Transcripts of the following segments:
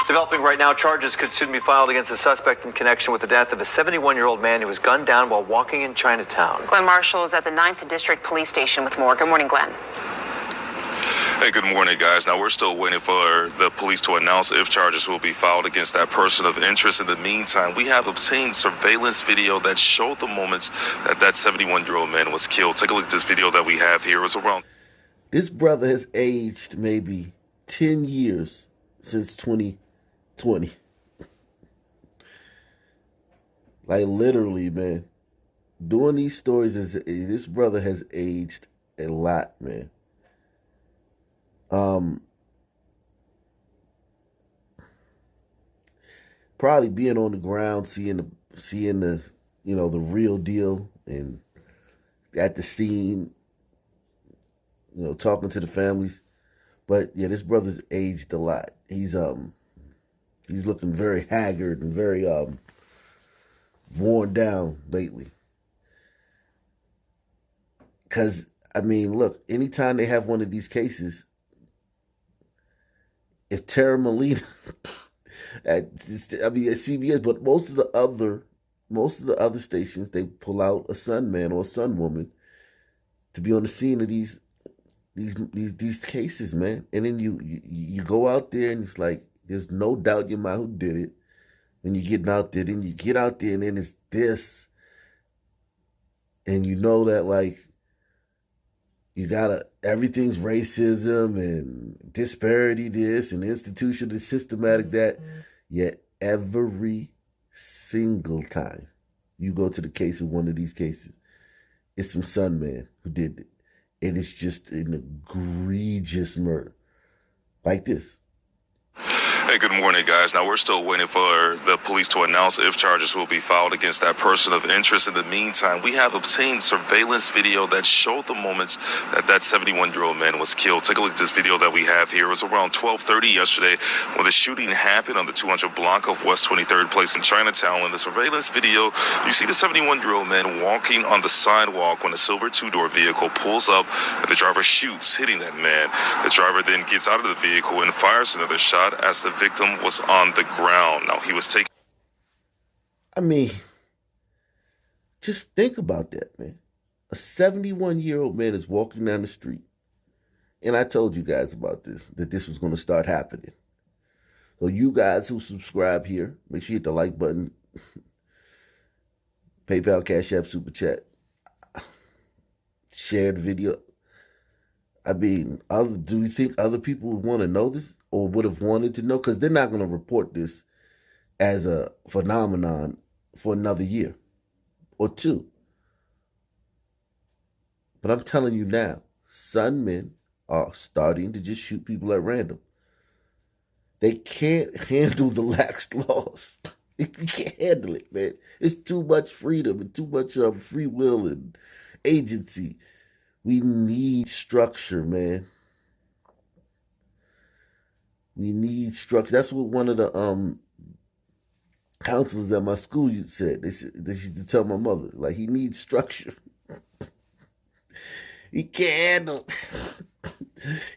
Developing right now, charges could soon be filed against a suspect in connection with the death of a 71-year-old man who was gunned down while walking in Chinatown. Glenn Marshall is at the 9th District Police Station with more. Good morning, Glenn. Hey, good morning, guys. Now, we're still waiting for the police to announce if charges will be filed against that person of interest. In the meantime, we have obtained surveillance video that showed the moments that 71-year-old man was killed. Take a look at this video that we have here. It's around. This brother has aged maybe 10 years since 2020. Like, literally, man. Doing these stories, this brother has aged a lot, man. Probably being on the ground, seeing the the real deal, and at the scene, talking to the families. But yeah, this brother's aged a lot. He's looking very haggard and very worn down lately. Cause I mean, look, anytime they have one of these cases, if Tara Molina at CBS, but most of the other stations, they pull out a son man or a son woman to be on the scene of these cases, man. And then you go out there and it's like there's no doubt in your mind who did it. When you're getting out there, then you get out there and then it's this, and you know that like everything's racism and disparity this and institutional systematic that. Yet every single time you go to the case of one of these cases, it's some son man who did it. And it's just an egregious murder. Like this. Hey, good morning, guys. Now, we're still waiting for the police to announce if charges will be filed against that person of interest. In the meantime, we have obtained surveillance video that showed the moments that 71-year-old man was killed. Take a look at this video that we have here. It was around 12:30 yesterday when the shooting happened on the 200 block of West 23rd Place in Chinatown. In the surveillance video, you see the 71-year-old man walking on the sidewalk when a silver two-door vehicle pulls up and the driver shoots, hitting that man. The driver then gets out of the vehicle and fires another shot as the victim was on the ground. Now, he was taken. I mean, just think about that, man. A 71-year-old man is walking down the street. And I told you guys about this, that this was going to start happening. So you guys who subscribe here, make sure you hit the like button. PayPal, Cash App, Super Chat. Share the video. I mean, do you think other people would want to know this or would have wanted to know? Because they're not going to report this as a phenomenon for another year or two. But I'm telling you now, son men are starting to just shoot people at random. They can't handle the lax laws. You can't handle it, man. It's too much freedom and too much free will and agency. We need structure, man. We need structure. That's what one of the counselors at my school said. They used to tell my mother, like, he needs structure. He can't handle.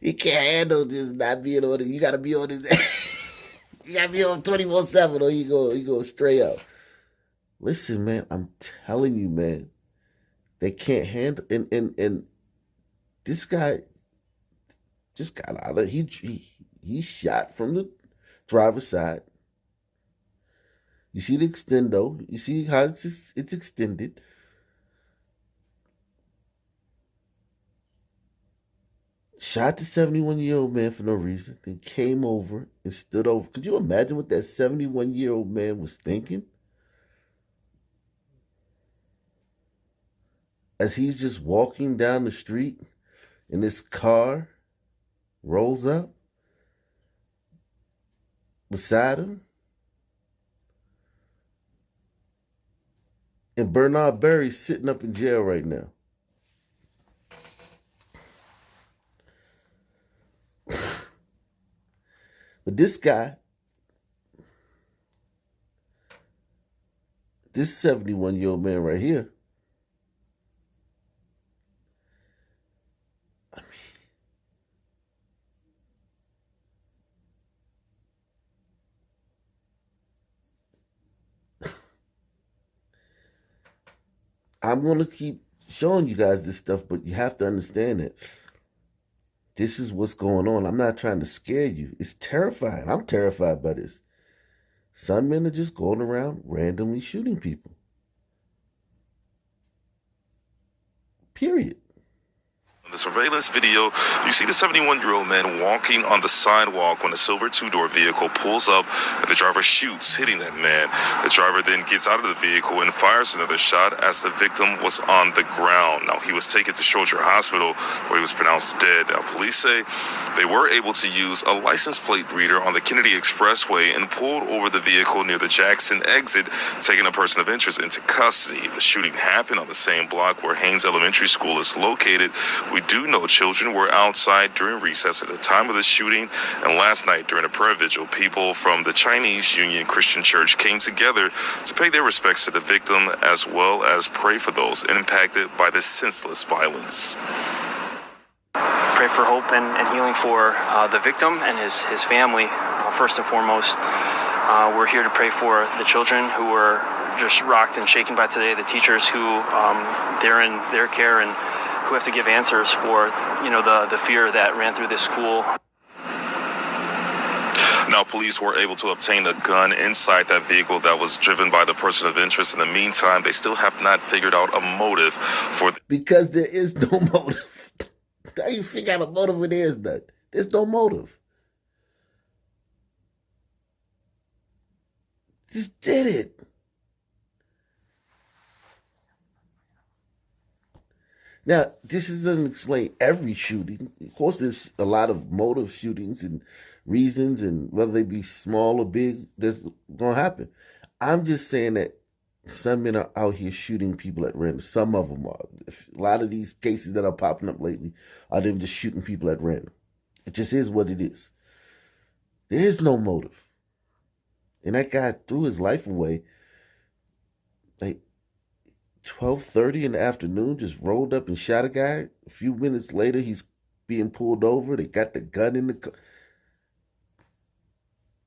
He can't handle just not being on it. You gotta be on his. You gotta be on 24/7, or you go stray out. Listen, man, I'm telling you, man, they can't handle and. This guy just got out of he shot from the driver's side. You see the extendo. You see how it's extended. Shot the 71-year-old man for no reason. Then came over and stood over. Could you imagine what that 71-year-old man was thinking? As he's just walking down the street. And this car rolls up beside him. And Bernard Berry's sitting up in jail right now. But this guy, this 71-year-old man right here, I'm going to keep showing you guys this stuff, but you have to understand it. This is what's going on. I'm not trying to scare you. It's terrifying. I'm terrified by this. Some men are just going around randomly shooting people. Period. In the surveillance video, you see the 71-year-old man walking on the sidewalk when a silver two-door vehicle pulls up and the driver shoots, hitting that man. The driver then gets out of the vehicle and fires another shot as the victim was on the ground. Now, he was taken to Schroeder Hospital where he was pronounced dead. Now, police say they were able to use a license plate reader on the Kennedy Expressway and pulled over the vehicle near the Jackson exit, taking a person of interest into custody. The shooting happened on the same block where Haynes Elementary School is located. We do know children were outside during recess at the time of the shooting, and last night during a prayer vigil, people from the Chinese Union Christian Church came together to pay their respects to the victim as well as pray for those impacted by this senseless violence. Pray for hope and healing for the victim and his family. First and foremost, we're here to pray for the children who were just rocked and shaken by today, the teachers who they're in their care and who have to give answers for, the fear that ran through this school. Now, police were able to obtain a gun inside that vehicle that was driven by the person of interest. In the meantime, they still have not figured out a motive for because there is no motive. How you figure out a motive when there is none? There's no motive. Just did it. Now, this doesn't explain every shooting. Of course, there's a lot of motive shootings and reasons, and whether they be small or big, that's going to happen. I'm just saying that some men are out here shooting people at random. Some of them are. A lot of these cases that are popping up lately are them just shooting people at random. It just is what it is. There is no motive. And that guy threw his life away like 12:30 in the afternoon, just rolled up and shot a guy. A few minutes later, he's being pulled over. They got the gun in the car.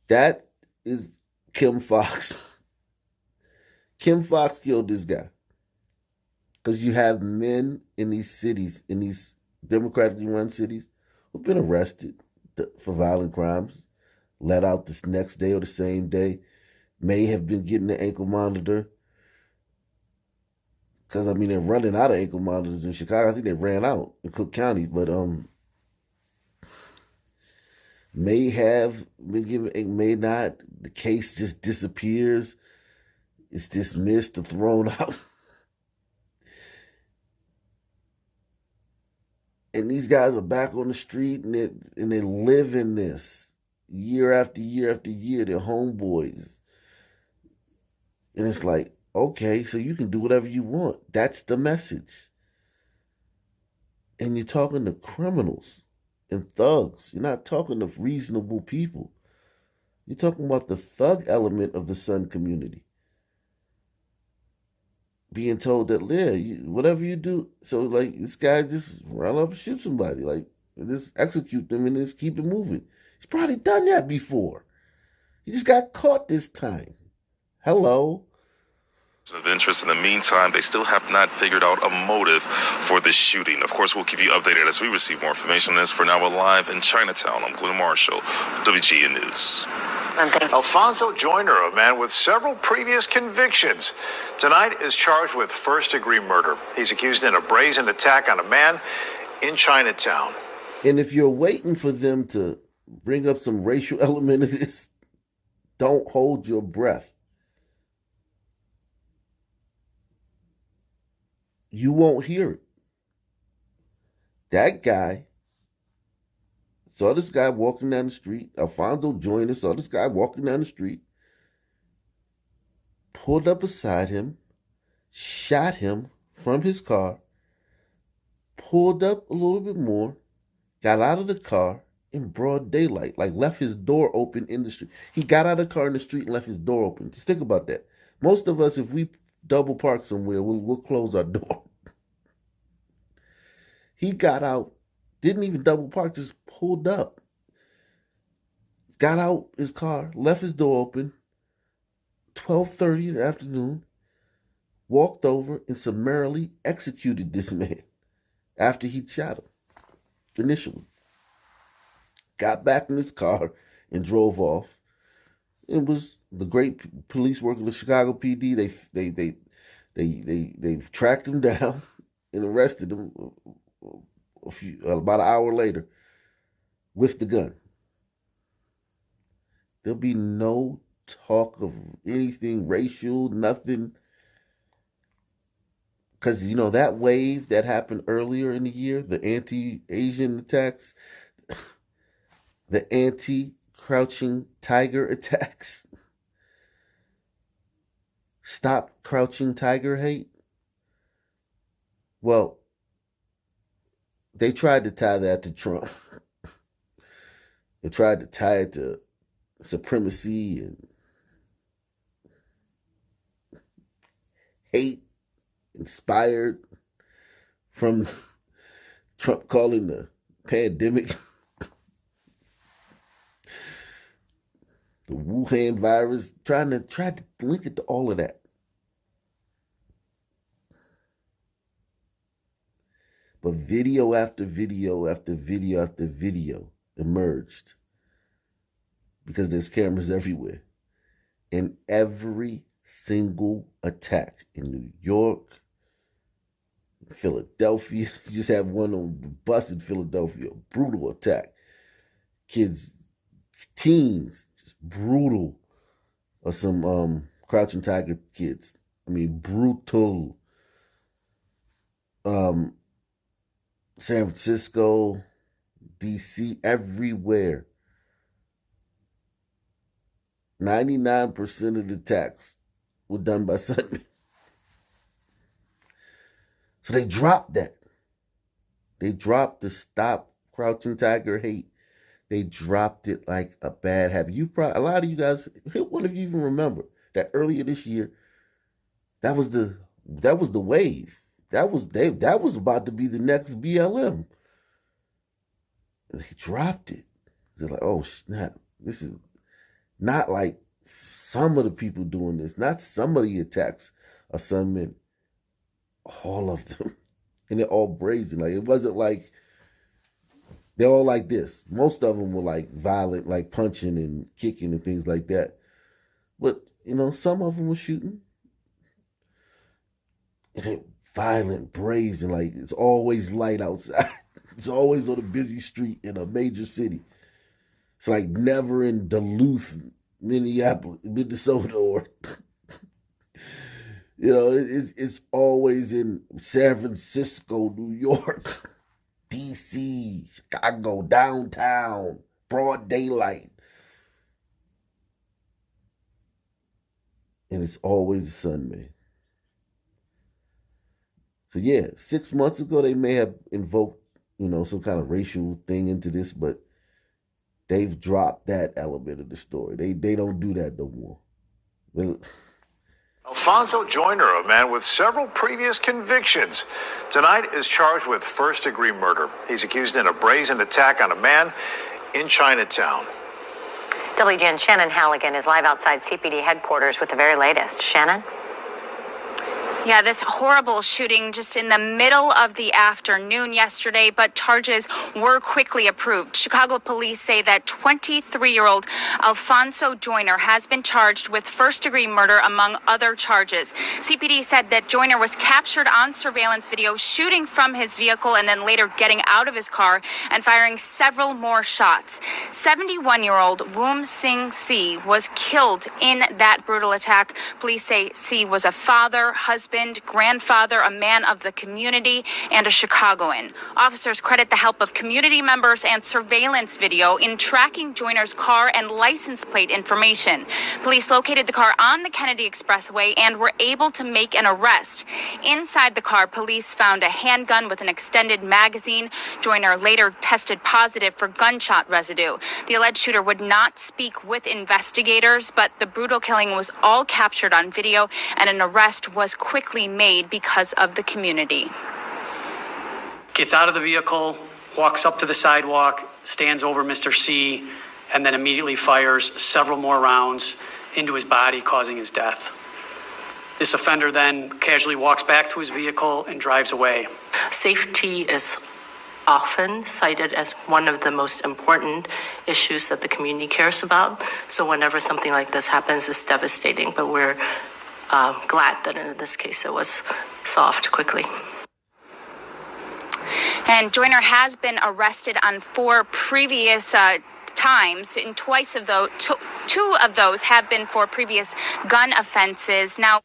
That is Kim Fox. Kim Fox killed this guy. Because you have men in these cities, in these democratically run cities, who've been arrested for violent crimes, let out this next day or the same day, may have been getting the ankle monitor. Because, they're running out of ankle monitors in Chicago. I think they ran out in Cook County. But may have been given, may not. The case just disappears. It's dismissed or thrown out. And these guys are back on the street, and they live in this year after year after year. They're homeboys. And it's like, okay, so you can do whatever you want. That's the message. And you're talking to criminals and thugs. You're not talking to reasonable people. You're talking about the thug element of the Sun community. Being told that, whatever you do, so this guy just run up and shoot somebody, just execute them and just keep it moving. He's probably done that before. He just got caught this time. Hello. Of interest. In the meantime, they still have not figured out a motive for this shooting. Of course, we'll keep you updated as we receive more information on this. For now, we're live in Chinatown. I'm Glenn Marshall, WGN News. Alfonso Joyner, a man with several previous convictions, tonight is charged with first-degree murder. He's accused in a brazen attack on a man in Chinatown. And if you're waiting for them to bring up some racial element of this, don't hold your breath. You won't hear it. That guy saw this guy walking down the street. Alfonso Joyner saw this guy walking down the street, pulled up beside him, shot him from his car, pulled up a little bit more, got out of the car in broad daylight, left his door open in the street. He got out of the car in the street and left his door open. Just think about that. Most of us, if we double park somewhere, we'll close our door. He got out, didn't even double park, just pulled up. Got out his car, left his door open, 12:30 in the afternoon, walked over and summarily executed this man after he'd shot him initially. Got back in his car and drove off. It was the great police work of the Chicago PD. They've tracked him down and arrested him about an hour later with the gun. There'll be no talk of anything racial, nothing. Because, that wave that happened earlier in the year, the anti-Asian attacks, the anti-crouching tiger attacks, stop crouching tiger hate. Well, they tried to tie that to Trump. They tried to tie it to supremacy and hate inspired from Trump calling the pandemic the Wuhan virus, tried to link it to all of that. But video after video after video after video emerged because there's cameras everywhere. And every single attack in New York, Philadelphia, you just had one on the bus in Philadelphia, brutal attack. Kids, teens, just brutal. Or some crouching tiger kids. I mean, brutal. San Francisco, DC, everywhere. 99% of the attacks were done by Sunday. So they dropped that. They dropped the stop crouching tiger hate. They dropped it like a bad habit. A lot of you guys, one of you even remember that earlier this year, that was the wave. That was about to be the next BLM. And they dropped it. They're like, oh snap, this is not like some of the people doing this, not some of the attacks are some men, all of them. And they're all brazen. Like, it wasn't like, they're all like this. Most of them were like violent, like punching and kicking and things like that. But, some of them were shooting. And they're violent, brazen, like it's always light outside. It's always on a busy street in a major city. It's like never in Duluth, Minneapolis, Minnesota, or it's always in San Francisco, New York, DC, Chicago, downtown, broad daylight. And it's always the sun, man. So yeah, 6 months ago they may have invoked, some kind of racial thing into this, but they've dropped that element of the story. They don't do that no more. Alfonso Joyner, a man with several previous convictions, tonight is charged with first-degree murder. He's accused in a brazen attack on a man in Chinatown. WGN Shannon Halligan is live outside CPD headquarters with the very latest. Shannon? Yeah, this horrible shooting just in the middle of the afternoon yesterday, but charges were quickly approved. Chicago police say that 23-year-old Alfonso Joyner has been charged with first-degree murder, among other charges. CPD said that Joyner was captured on surveillance video shooting from his vehicle and then later getting out of his car and firing several more shots. 71-year-old Woom Sing Si was killed in that brutal attack. Police say Si was a father, husband, grandfather, a man of the community, and a Chicagoan. Officers credit the help of community members and surveillance video in tracking Joyner's car and license plate information. Police located the car on the Kennedy Expressway and were able to make an arrest. Inside the car, police found a handgun with an extended magazine. Joyner later tested positive for gunshot residue. The alleged shooter would not speak with investigators, but the brutal killing was all captured on video, and an arrest was quickly made because of the community. Gets out of the vehicle, walks up to the sidewalk, stands over Mr. C, and then immediately fires several more rounds into his body, causing his death. This offender then casually walks back to his vehicle and drives away. Safety is often cited as one of the most important issues that the community cares about. So whenever something like this happens, it's devastating, but we're glad that in this case it was solved quickly. And Joyner has been arrested on 4 previous times, and twice of those, two of those have been for previous gun offenses. Now,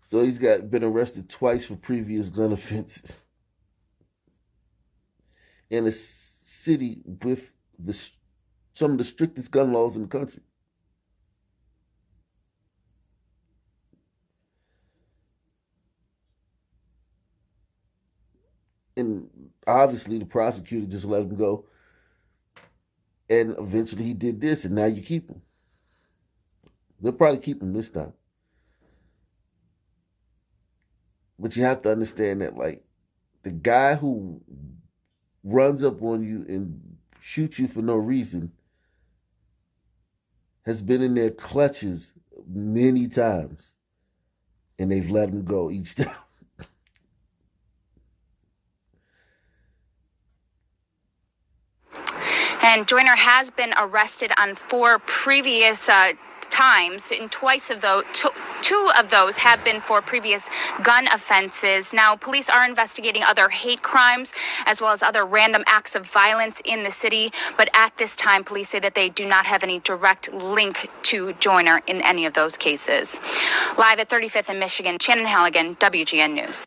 so he's been arrested twice for previous gun offenses in a city with some of the strictest gun laws in the country. And obviously the prosecutor just let him go. And eventually he did this, and now you keep him. They'll probably keep him this time. But you have to understand that, like, the guy who runs up on you and shoots you for no reason has been in their clutches many times, and they've let him go each time. and Joyner has been arrested on 4 previous times, and twice of those, two of those have been for previous gun offenses. Now, police are investigating other hate crimes as well as other random acts of violence in the city, but at this time, police say that they do not have any direct link to Joyner in any of those cases. Live at 35th and Michigan, Shannon Halligan, WGN News.